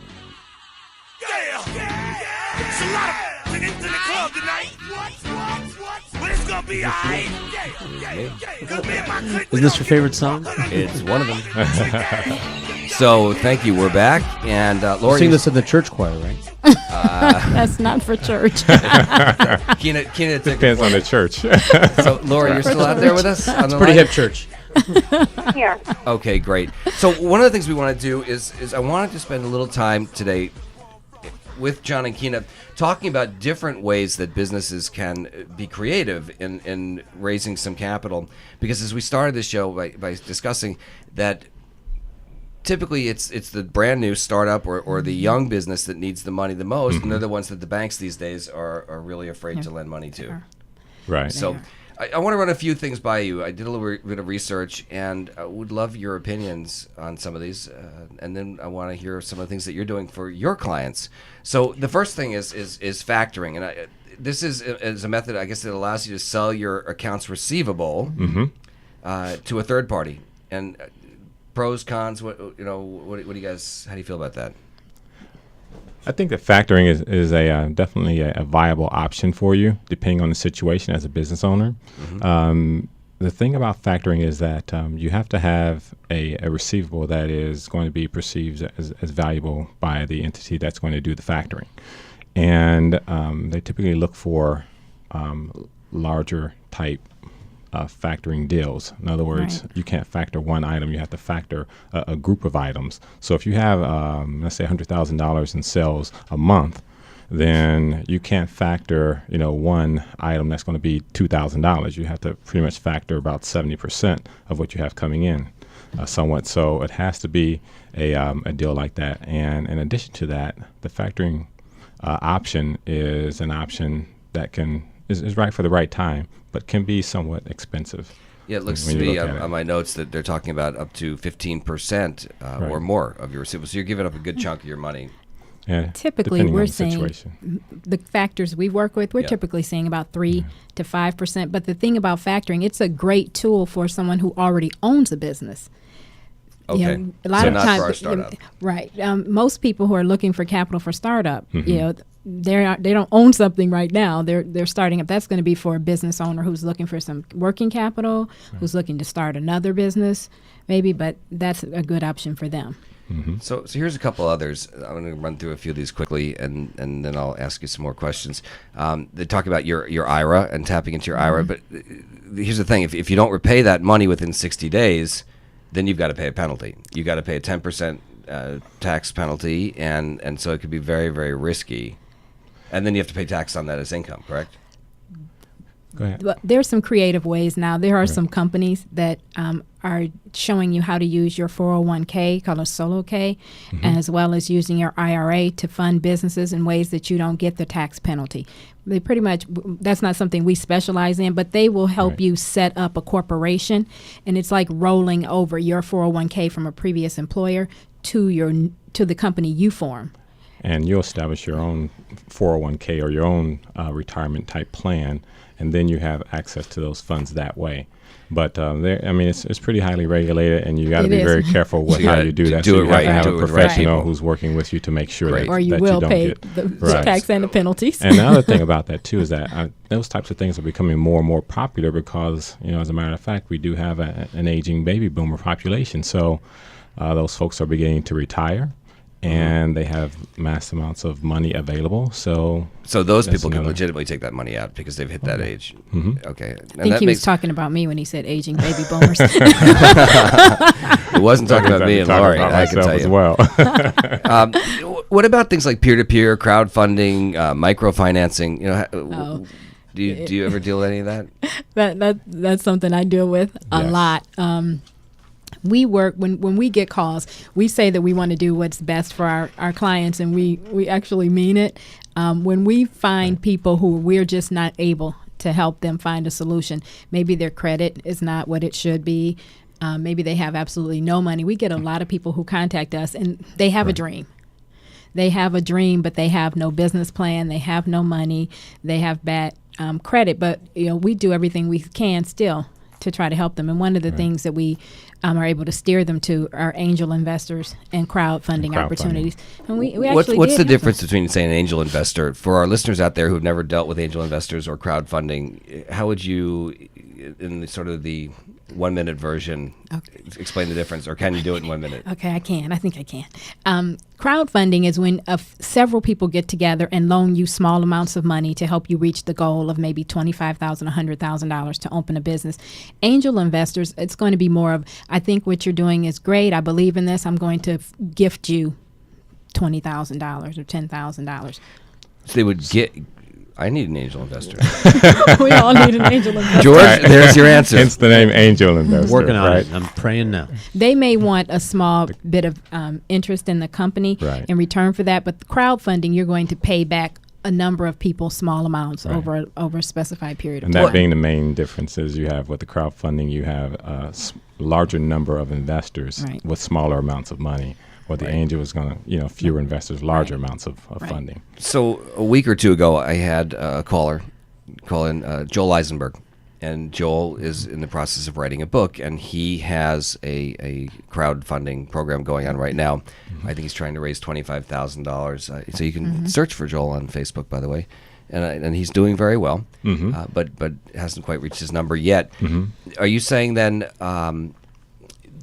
It's a lot of into the club tonight. But it's gonna be alright. Is this your favorite song? It's one of them. So thank you. We're back, and Lori, Sing this in the church choir, right? That's not for church. Kina Depends on the church. So Lori, you're still out there with us? On the Pretty line? hip church. Here. Okay, great. So one of the things we want to do is I wanted to spend a little time today with John and Kina talking about different ways that businesses can be creative in raising some capital. Because as we started this show by discussing that typically it's the brand new startup or the young business that needs the money the most, and they're the ones that the banks these days are really afraid to lend money to. Right. So I want to run a few things by you. I did a little bit of research, and I would love your opinions on some of these. And then I want to hear some of the things that you're doing for your clients. So the first thing is factoring, and this is a method, I guess, that allows you to sell your accounts receivable to a third party. And pros, cons. What do you guys? How do you feel about that? I think that factoring is definitely a viable option for you, depending on the situation as a business owner. The thing about factoring is that you have to have a receivable that is going to be perceived as valuable by the entity that's going to do the factoring. And they typically look for larger type factoring deals. In other words, you can't factor one item, you have to factor a group of items. So if you have, let's say $100,000 in sales a month, then you can't factor, one item that's going to be $2,000. You have to pretty much factor about 70% of what you have coming in, somewhat. So it has to be a deal like that. And in addition to that, the factoring option is an option that is right for the right time, but can be somewhat expensive. Yeah, it looks to me on my notes that they're talking about up to 15% or more of your receivables. So you're giving up a good chunk of your money. Yeah, typically, we're seeing the factors we work with, we're typically seeing about 3 to 5%. But the thing about factoring, it's a great tool for someone who already owns a business. Okay. A lot of not times, for our startup. Right. Most people who are looking for capital for startup, they don't own something right now. They're starting up. That's going to be for a business owner who's looking for some working capital, who's looking to start another business, maybe. But that's a good option for them. So here's a couple others. I'm going to run through a few of these quickly, and then I'll ask you some more questions. They talk about your IRA and tapping into your IRA, but here's the thing: if you don't repay that money within 60 days, then you've got to pay a penalty. You've got to pay a 10% tax penalty, and so it could be very, very risky. And then you have to pay tax on that as income, correct? Go ahead. Well, there's some creative ways now. There are some companies that are showing you how to use your 401k, called a solo K, as well as using your IRA to fund businesses in ways that you don't get the tax penalty. They pretty much, that's not something we specialize in, but they will help you set up a corporation, and it's like rolling over your 401k from a previous employer to the company you form. And you'll establish your own 401k or your own retirement type plan, and then you have access to those funds that way. But it's pretty highly regulated, and you got to be very careful with how you do that. Do so it you right. have to have Do a it right. professional who's working with you to make sure that, or you that will you don't pay get the tax and the penalties. And the other thing about that too is that those types of things are becoming more and more popular because, as a matter of fact, we do have an aging baby boomer population. So those folks are beginning to retire. And they have mass amounts of money available. So those people can legitimately take that money out because they've hit that age. Okay. I think he was talking about me when he said aging baby boomers. It wasn't talking about me and Laurie. I can tell as you. Well. What about things like peer-to-peer, crowdfunding, microfinancing? Do you ever deal with any of that? That's something I deal with a lot. We work, when we get calls, we say that we want to do what's best for our clients, and we actually mean it. When we find people who we're just not able to help them find a solution, maybe their credit is not what it should be, maybe they have absolutely no money. We get a lot of people who contact us, and they have a dream. They have a dream, but they have no business plan. They have no money. They have bad credit. But we do everything we can still to try to help them. And one of the things that we are able to steer them to are angel investors and crowdfunding opportunities. And we actually what's the difference between, say, an angel investor? For our listeners out there who've never dealt with angel investors or crowdfunding, how would you, in the sort of the 1 minute version, explain the difference, or can you do it in 1 minute? Okay, I can. I think I can. Crowdfunding is when several people get together and loan you small amounts of money to help you reach the goal of maybe $25,000, $100,000 to open a business. Angel investors, it's going to be more of, I think what you're doing is great. I believe in this. I'm going to gift you $20,000 or $10,000. So they would get... I need an angel investor. We all need an angel investor. George, there's your answer. Hence the name angel investor. Working on it. I'm praying now. They may want a small bit of interest in the company in return for that, but crowdfunding, you're going to pay back a number of people small amounts over a specified period of time. And that being the main difference is you have with the crowdfunding, you have a larger number of investors with smaller amounts of money. Or the angel is going to, fewer investors, larger amounts of funding. So a week or two ago, I had a caller call in, Joel Eisenberg. And Joel is in the process of writing a book, and he has a crowdfunding program going on right now. I think he's trying to raise $25,000. So you can search for Joel on Facebook, by the way. And he's doing very well, but hasn't quite reached his number yet. Are you saying then...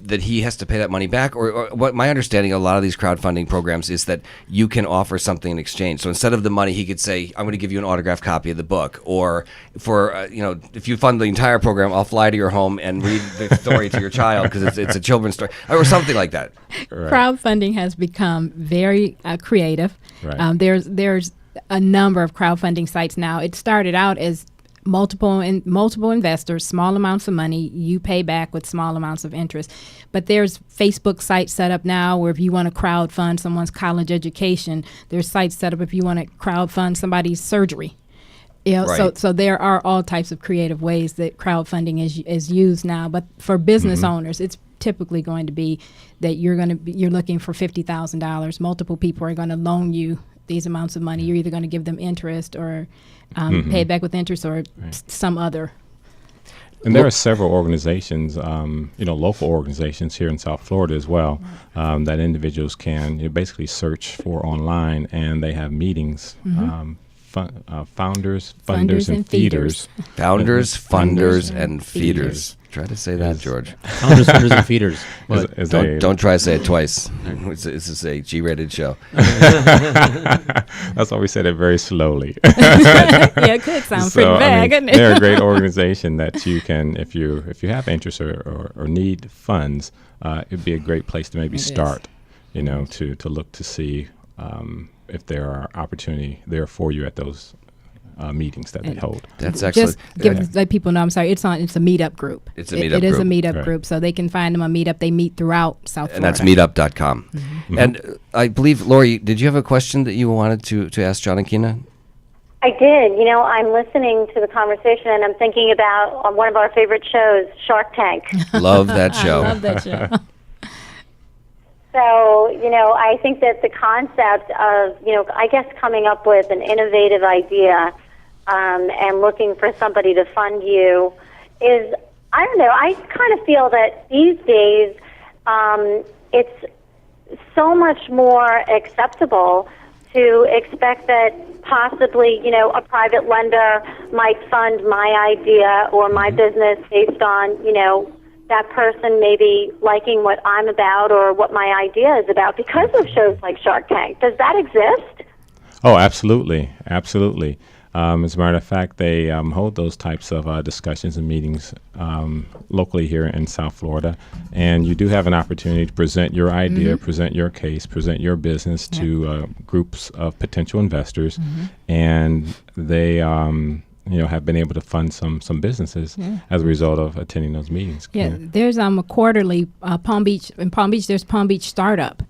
that he has to pay that money back, or what my understanding of a lot of these crowdfunding programs is that you can offer something in exchange. So instead of the money, he could say, "I'm going to give you an autographed copy of the book," or for if you fund the entire program, I'll fly to your home and read the story to your child because it's a children's story, or something like that. Crowdfunding has become very creative. There's a number of crowdfunding sites now. It started out as multiple investors, small amounts of money, you pay back with small amounts of interest. But there's Facebook sites set up now where if you want to crowdfund someone's college education, there's sites set up if you want to crowdfund somebody's surgery. So there are all types of creative ways that crowdfunding is used now. But for business owners, it's typically going to be that you're looking for $50,000. Multiple people are going to loan you these amounts of money. You're either going to give them interest or pay it back with interest or some other. And there are several organizations, local organizations here in South Florida as well, that individuals can basically search for online, and they have meetings. Founders, funders, and feeders. Founders, funders, and feeders. Try to say that, George. Founders, funders, and feeders. Don't try to say it twice. This is a G-rated show. That's why we said it very slowly. Yeah, it could sound pretty bad, couldn't it? They're a great organization that you can, if you have interest or need funds, it'd be a great place to maybe start. To look to see if there are opportunity there for you at those meetings that they hold. That's excellent. Just let people know. I'm sorry. It's a meetup group. It's a meetup group. It is a meetup group, so they can find them on Meetup. They meet throughout South Florida. And that's meetup.com. And I believe, Lori, did you have a question that you wanted to ask John and Kina? I did. I'm listening to the conversation, and I'm thinking about one of our favorite shows, Shark Tank. Love that show. I love that show. So, I think that the concept of, I guess coming up with an innovative idea and looking for somebody to fund you is, I don't know, I kind of feel that these days it's so much more acceptable to expect that possibly, a private lender might fund my idea or my business based on, that person maybe liking what I'm about or what my idea is about because of shows like Shark Tank. Does that exist? Oh, absolutely. Absolutely. As a matter of fact, they hold those types of discussions and meetings locally here in South Florida. And you do have an opportunity to present your idea, present your case, present your business to groups of potential investors. And they have been able to fund some businesses as a result of attending those meetings. Yeah, there's a quarterly Palm Beach. In Palm Beach, there's Palm Beach Startup.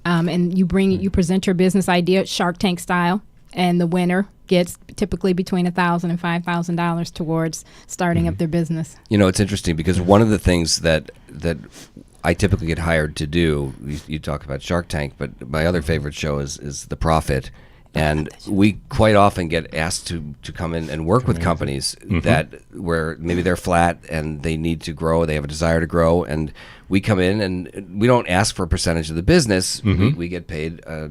And you present your business idea Shark Tank style. and the winner gets typically between $1,000 and $5,000 towards starting up their business. You know, it's interesting because one of the things that I typically get hired to do, you talk about Shark Tank, but my other favorite show is The Profit. And we quite often get asked to come in and work with companies that where maybe they're flat and they need to grow, they have a desire to grow, and we come in and we don't ask for a percentage of the business. We get paid a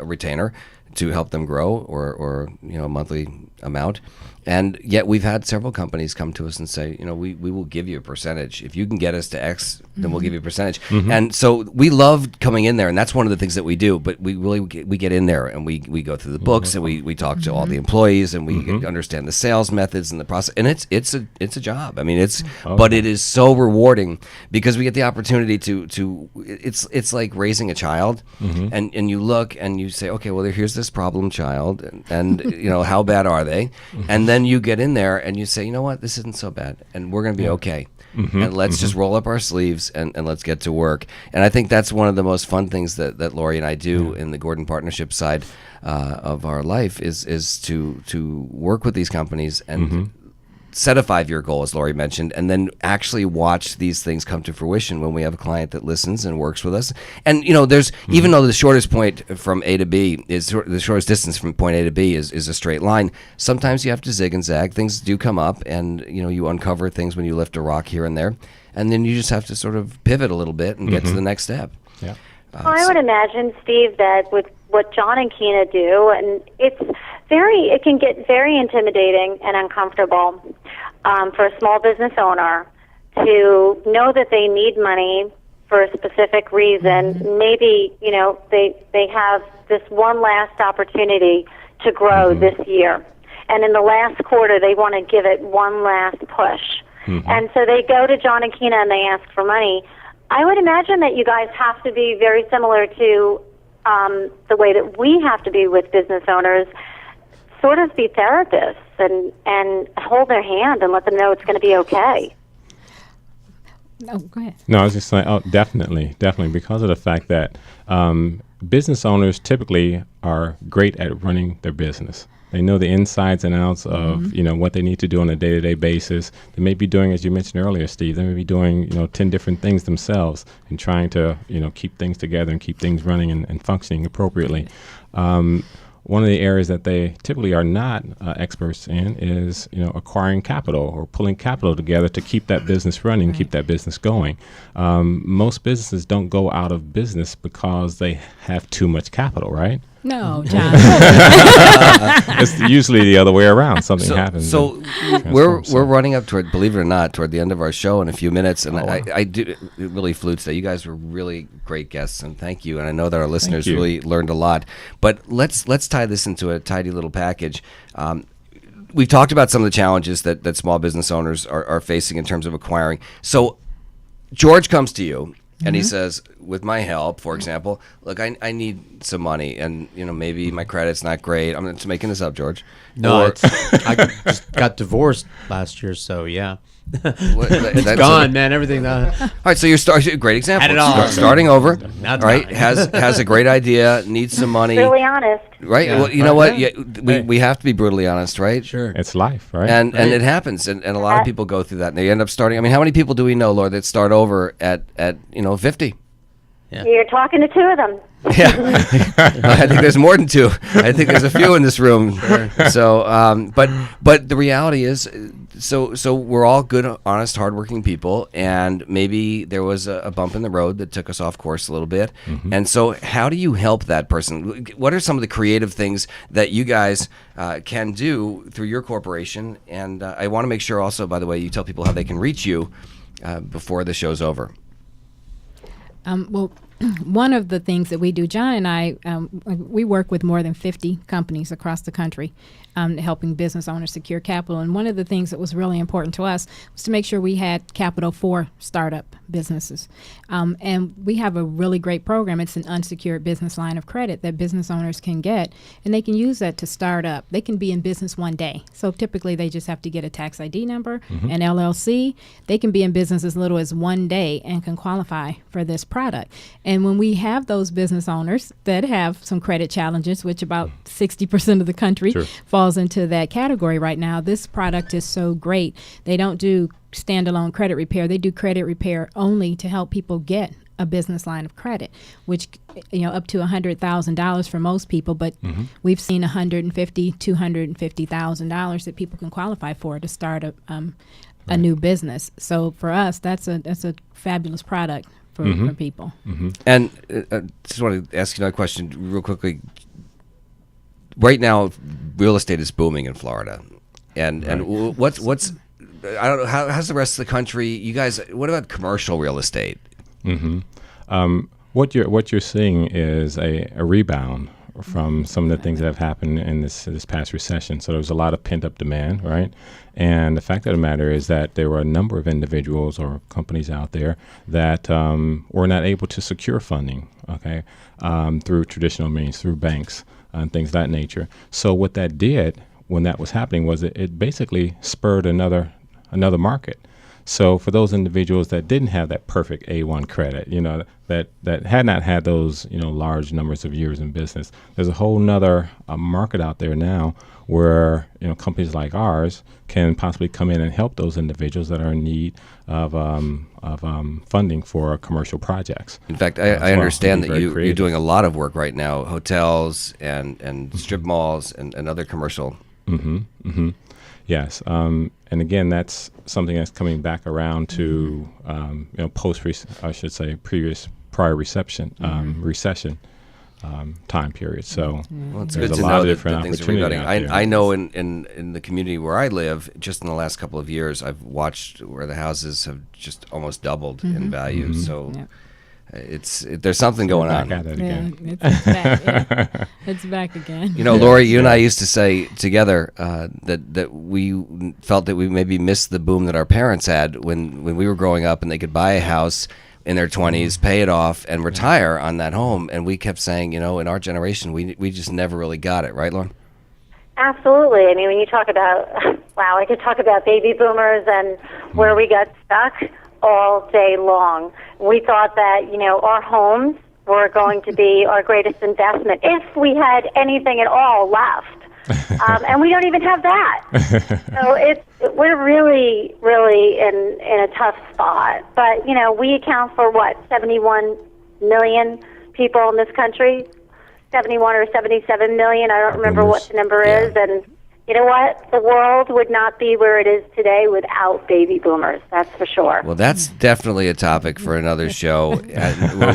retainer to help them grow, or a monthly amount. And yet we've had several companies come to us and say, we will give you a percentage. If you can get us to X, then we'll give you a percentage. And so we love coming in there, and that's one of the things that we do. But we really we get in there and we go through the books and we talk to all the employees and we understand the sales methods and the process. And it's a job. I mean, but it is so rewarding because we get the opportunity to it's like raising a child, and you look and you say, okay, well, here's this problem child, and how bad are they? And then you get in there and you say, you know what, this isn't so bad, and we're going to be okay. And let's just roll up our sleeves and let's get to work. And I think that's one of the most fun things that Lori and I do in the Gordon Partnership side of our life is to work with these companies and set a 5-year goal, as Lori mentioned, and then actually watch these things come to fruition when we have a client that listens and works with us. And there's even though the shortest point from A to B is the shortest distance from point A to B is a straight line, sometimes you have to zig and zag. Things do come up, and you uncover things when you lift a rock here and there, and then you just have to sort of pivot a little bit and get to the next step. Yeah. I would imagine, Steve, that with what John and Kina do, and it can get very intimidating and uncomfortable for a small business owner to know that they need money for a specific reason. Maybe, they have this one last opportunity to grow this year. And in the last quarter, they want to give it one last push. And so they go to John and Kina and they ask for money. I would imagine that you guys have to be very similar to the way that we have to be with business owners, sort of be therapists and hold their hand and let them know it's going to be okay. Oh, go ahead. No, I was just saying, definitely, because of the fact that business owners typically are great at running their business. They know the insides and outs of, what they need to do on a day-to-day basis. They may be doing, as you mentioned earlier, Steve, they may be doing, 10 different things themselves and trying to, keep things together and keep things running and functioning appropriately. One of the areas that they typically are not experts in is, acquiring capital or pulling capital together to keep that business running, keep that business going. Most businesses don't go out of business because they have too much capital, right? No, John. It's usually the other way around. Something happens. So we're running up toward, believe it or not, toward the end of our show in a few minutes, and I do it really flew today. You guys were really great guests, and thank you. And I know that our listeners really learned a lot. But let's tie this into a tidy little package. We've talked about some of the challenges that small business owners are facing in terms of acquiring. So George comes to you. And he says, with my help, for example, look, I need some money, and maybe my credit's not great. I'm just making this up, George. No, I just got divorced last year, so yeah. It's gone, man. Everything. All right, so you're great example. Had it all. Starting over, right? Has a great idea, needs some money. Really honest. Right. Yeah. Well, you know what? Yeah, we have to be brutally honest, right? Sure. It's life, right? And it happens, and a lot of people go through that, and they end up starting. I mean, how many people do we know, Lord, that start over at 50? Yeah. You're talking to two of them. Yeah, I think there's more than two. I think there's a few in this room. Sure. So, but the reality is, so we're all good, honest, hardworking people, and maybe there was a bump in the road that took us off course a little bit. And so, how do you help that person? What are some of the creative things that you guys can do through your corporation? And I want to make sure, also, by the way, you tell people how they can reach you before the show's over. Well, one of the things that we do, John and I, we work with more than 50 companies across the country helping business owners secure capital. And one of the things that was really important to us was to make sure we had capital for startup businesses. And we have a really great program. It's an unsecured business line of credit that business owners can get, and they can use that to start up. They can be in business one day. So typically they just have to get a tax ID number, an LLC. They can be in business as little as one day and can qualify for this product. And when we have those business owners that have some credit challenges, which about 60% of the country falls into that category right now, this product is so great. They don't do standalone credit repair. They do credit repair only to help people get a business line of credit, which, up to $100,000 for most people, but we've seen $150,000, $250,000 that people can qualify for to start a new business. So for us, that's a fabulous product for people. And just want to ask you another question real quickly. Right now, real estate is booming in Florida, and what's I don't know how's the rest of the country? You guys, what about commercial real estate? What you're seeing is a rebound from some of the things that have happened in this past recession. So there was a lot of pent up demand, right? And the fact of the matter is that there were a number of individuals or companies out there that were not able to secure funding, okay, through traditional means, through banks and things of that nature. So what that did when that was happening was it basically spurred another market. So for those individuals that didn't have that perfect A1 credit, that had not had those, large numbers of years in business, there's a whole nother market out there now where, companies like ours can possibly come in and help those individuals that are in need of funding for commercial projects. In fact, I understand that you're doing a lot of work right now, hotels and strip malls and other commercial. Yes, and again, that's something that's coming back around to prior recession time period. So it's there's good a to lot know of that different things are opportunities rebounding. out there. I know in the community where I live, just in the last couple of years, I've watched where the houses have just almost doubled in value. So. There's something going on. Back at it again. It's back. It's back again. Lori, you and I used to say together that we felt that we maybe missed the boom that our parents had when we were growing up, and they could buy a house in their 20s, pay it off, and retire on that home. And we kept saying, in our generation, we just never really got it, right, Lauren? Absolutely. I mean, when you talk about, I could talk about baby boomers and where we got stuck all day long. We thought that, our homes were going to be our greatest investment if we had anything at all left. And we don't even have that. So we're really, really in a tough spot. But, we account for 71 million people in this country, 71 or 77 million. I don't remember what the number is. And you know what? The world would not be where it is today without baby boomers. That's for sure. Well, that's definitely a topic for another show.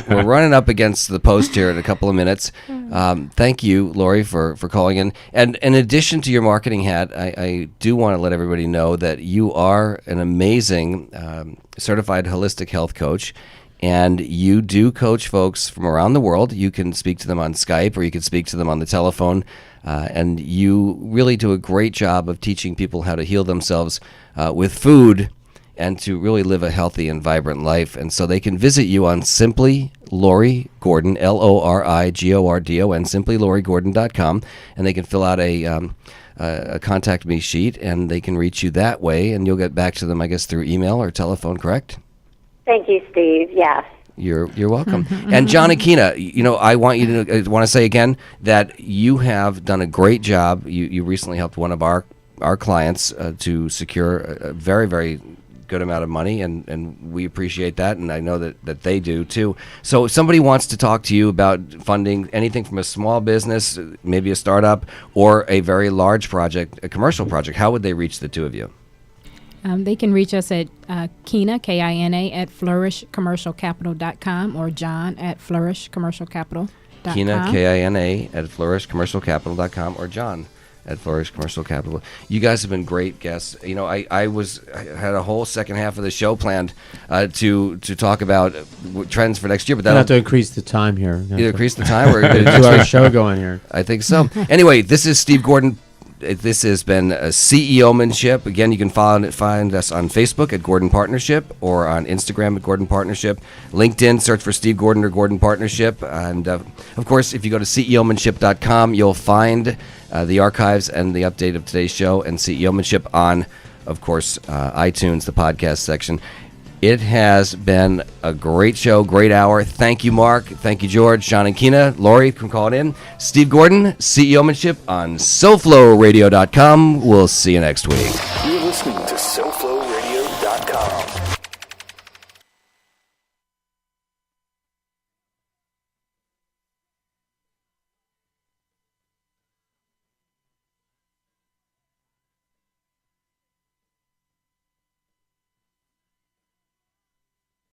We're running up against the post here in a couple of minutes. Thank you, Lori, for calling in. And in addition to your marketing hat, I do want to let everybody know that you are an amazing certified holistic health coach. And you do coach folks from around the world. You can speak to them on Skype, or you can speak to them on the telephone. And you really do a great job of teaching people how to heal themselves with food and to really live a healthy and vibrant life. And so they can visit you on Simply Lori Gordon, LORIGORDON, simplylorigordon.com, and they can fill out a contact me sheet, and they can reach you that way, and you'll get back to them, I guess, through email or telephone, correct? Thank you, Steve. Yes. You're welcome. And John and Kina, I want to say again that you have done a great job. You recently helped one of our clients to secure a very, very good amount of money, and we appreciate that, and I know that they do too. So if somebody wants to talk to you about funding anything from a small business, maybe a startup, or a very large project, a commercial project, how would they reach the two of you? They can reach us at Kina, Kina, at flourishcommercialcapital.com, or John at flourishcommercialcapital.com. Kina, Kina, at flourishcommercialcapital.com, or John at Flourish Commercial Capital. You guys have been great guests. I had a whole second half of the show planned to talk about trends for next year, but that'll have to increase the time here. Either increase the time or 2-hour show going here. I think so. Anyway, this is Steve Gordon. This has been a CEOmanship. Again, you can find us on Facebook at Gordon Partnership, or on Instagram at Gordon Partnership. LinkedIn, search for Steve Gordon or Gordon Partnership. And, of course, if you go to CEOmanship.com, you'll find the archives and the update of today's show, and CEOmanship on, of course, iTunes, the podcast section. It has been a great show, great hour. Thank you, Mark. Thank you, George, John and Kina, Lori from calling in. Steve Gordon, CEOmanship on SoFloRadio.com. We'll see you next week.